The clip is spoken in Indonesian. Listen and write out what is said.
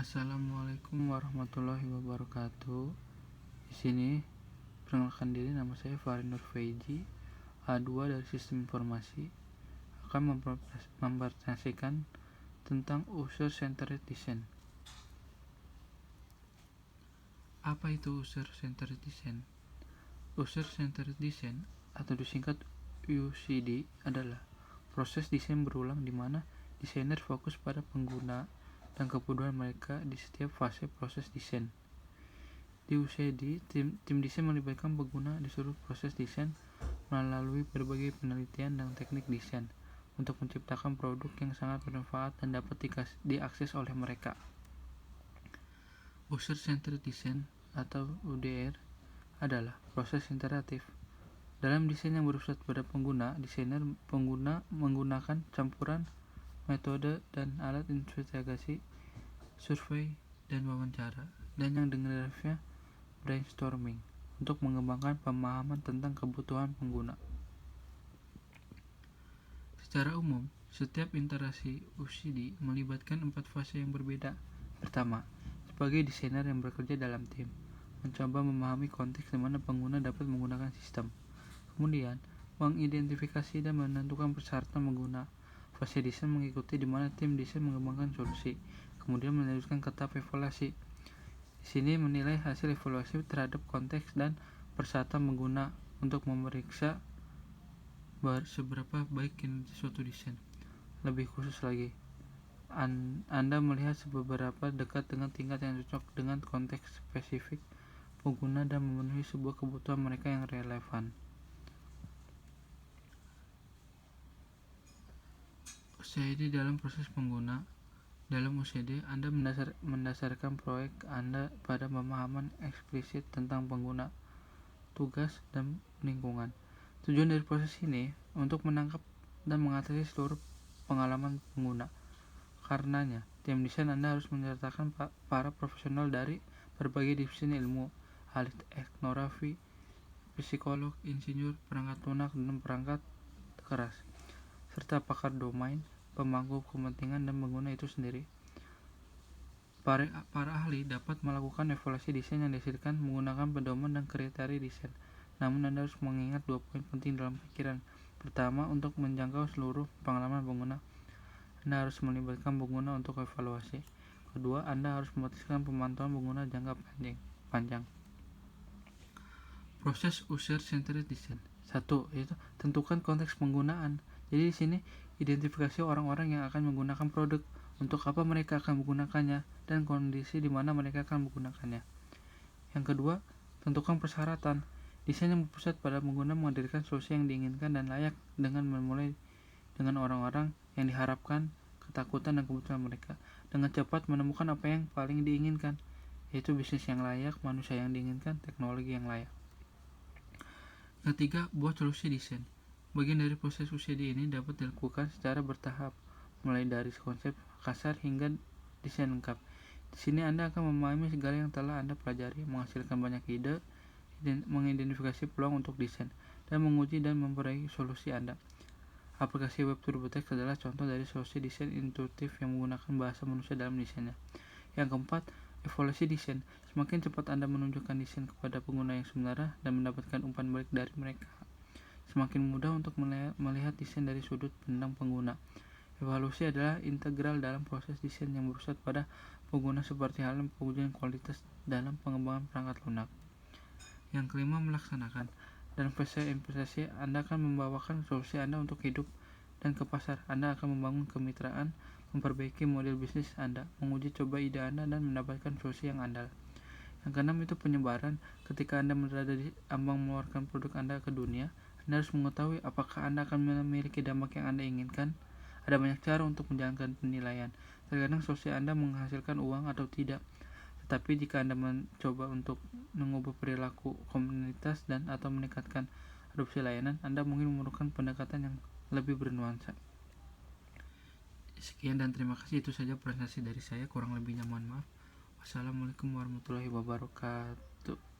Assalamualaikum warahmatullahi wabarakatuh. Di sini perkenalkan diri, nama saya Farin Nurfeji, A2 dari Sistem Informasi, akan mempresentasikan tentang User Centered Design. Apa itu User Centered Design? User Centered Design atau disingkat UCD adalah proses desain berulang di mana desainer fokus pada pengguna dan kebutuhan mereka di setiap fase proses desain. Di UCD, tim desain melibatkan pengguna di seluruh proses desain melalui berbagai penelitian dan teknik desain untuk menciptakan produk yang sangat bermanfaat dan dapat diakses oleh mereka. User Centered Design atau UDR adalah proses iteratif. Dalam desain yang bersifat pada pengguna, pengguna menggunakan campuran metode dan alat investigasi, survei, dan wawancara, dan yang dengarnya brainstorming untuk mengembangkan pemahaman tentang kebutuhan pengguna. Secara umum, setiap interaksi UCD melibatkan 4 fase yang berbeda. Pertama, sebagai desainer yang bekerja dalam tim, mencoba memahami konteks di mana pengguna dapat menggunakan sistem. Kemudian, mengidentifikasi dan menentukan persyaratan pengguna. Fase desain mengikuti di mana tim desain mengembangkan solusi, kemudian melanjutkan ke tahap evaluasi. Di sini menilai hasil evaluasi terhadap konteks dan persyaratan pengguna untuk memeriksa seberapa baik kinerja suatu desain. Lebih khusus lagi, Anda melihat seberapa dekat dengan tingkat yang cocok dengan konteks spesifik pengguna dan memenuhi sebuah kebutuhan mereka yang relevan. UCD dalam proses pengguna. Dalam UCD, Anda mendasarkan proyek Anda pada pemahaman eksplisit tentang pengguna, tugas, dan lingkungan. Tujuan dari proses ini untuk menangkap dan mengatasi seluruh pengalaman pengguna. Karenanya, tim desain Anda harus menyertakan para profesional dari berbagai divisi ilmu, ahli etnografi, psikolog, insinyur, perangkat lunak, dan perangkat keras, serta pakar domain, pemangku kepentingan, dan pengguna itu sendiri. Para ahli dapat melakukan evaluasi desain yang dihasilkan menggunakan pedoman dan kriteria desain. Namun Anda harus mengingat 2 poin penting dalam pikiran. Pertama, untuk menjangkau seluruh pengalaman pengguna, Anda harus melibatkan pengguna untuk evaluasi. Kedua, Anda harus memastikan pemantauan pengguna jangka panjang. Proses User Centered Design. 1. Yaitu tentukan konteks penggunaan. Jadi di sini identifikasi orang-orang yang akan menggunakan produk, untuk apa mereka akan menggunakannya, dan kondisi di mana mereka akan menggunakannya. Yang kedua, tentukan persyaratan. Desain yang berpusat pada pengguna menghadirkan solusi yang diinginkan dan layak dengan memulai dengan orang-orang yang diharapkan, ketakutan dan kebutuhan mereka, dengan cepat menemukan apa yang paling diinginkan, yaitu bisnis yang layak, manusia yang diinginkan, teknologi yang layak. Ketiga, buat solusi desain. Bagian dari proses UCD ini dapat dilakukan secara bertahap, mulai dari konsep kasar hingga desain lengkap. Di sini Anda akan memahami segala yang telah Anda pelajari, menghasilkan banyak ide, mengidentifikasi peluang untuk desain, dan menguji dan memperbaiki solusi Anda. Aplikasi Web TurboText adalah contoh dari solusi desain intuitif yang menggunakan bahasa manusia dalam desainnya. Yang keempat, evaluasi desain. Semakin cepat Anda menunjukkan desain kepada pengguna yang sebenarnya dan mendapatkan umpan balik dari mereka, semakin mudah untuk melihat desain dari sudut pandang pengguna. Evaluasi adalah integral dalam proses desain yang bersifat pada pengguna, seperti halnya pengujian kualitas dalam pengembangan perangkat lunak. Yang kelima, melaksanakan. Dalam fase investasi, Anda akan membawakan solusi Anda untuk hidup dan ke pasar. Anda akan membangun kemitraan, memperbaiki model bisnis Anda, menguji coba ide Anda, dan mendapatkan solusi yang andal. Yang keenam itu penyebaran. Ketika Anda berada di ambang mengeluarkan produk Anda ke dunia, Anda harus mengetahui apakah Anda akan memiliki dampak yang Anda inginkan. Ada banyak cara untuk menjalankan penilaian. Terkadang solusi Anda menghasilkan uang atau tidak. Tetapi jika Anda mencoba untuk mengubah perilaku komunitas dan atau meningkatkan adopsi layanan, Anda mungkin memerlukan pendekatan yang lebih bernuansa. Sekian dan terima kasih. Itu saja presentasi dari saya. Kurang lebihnya mohon maaf. Wassalamualaikum warahmatullahi wabarakatuh.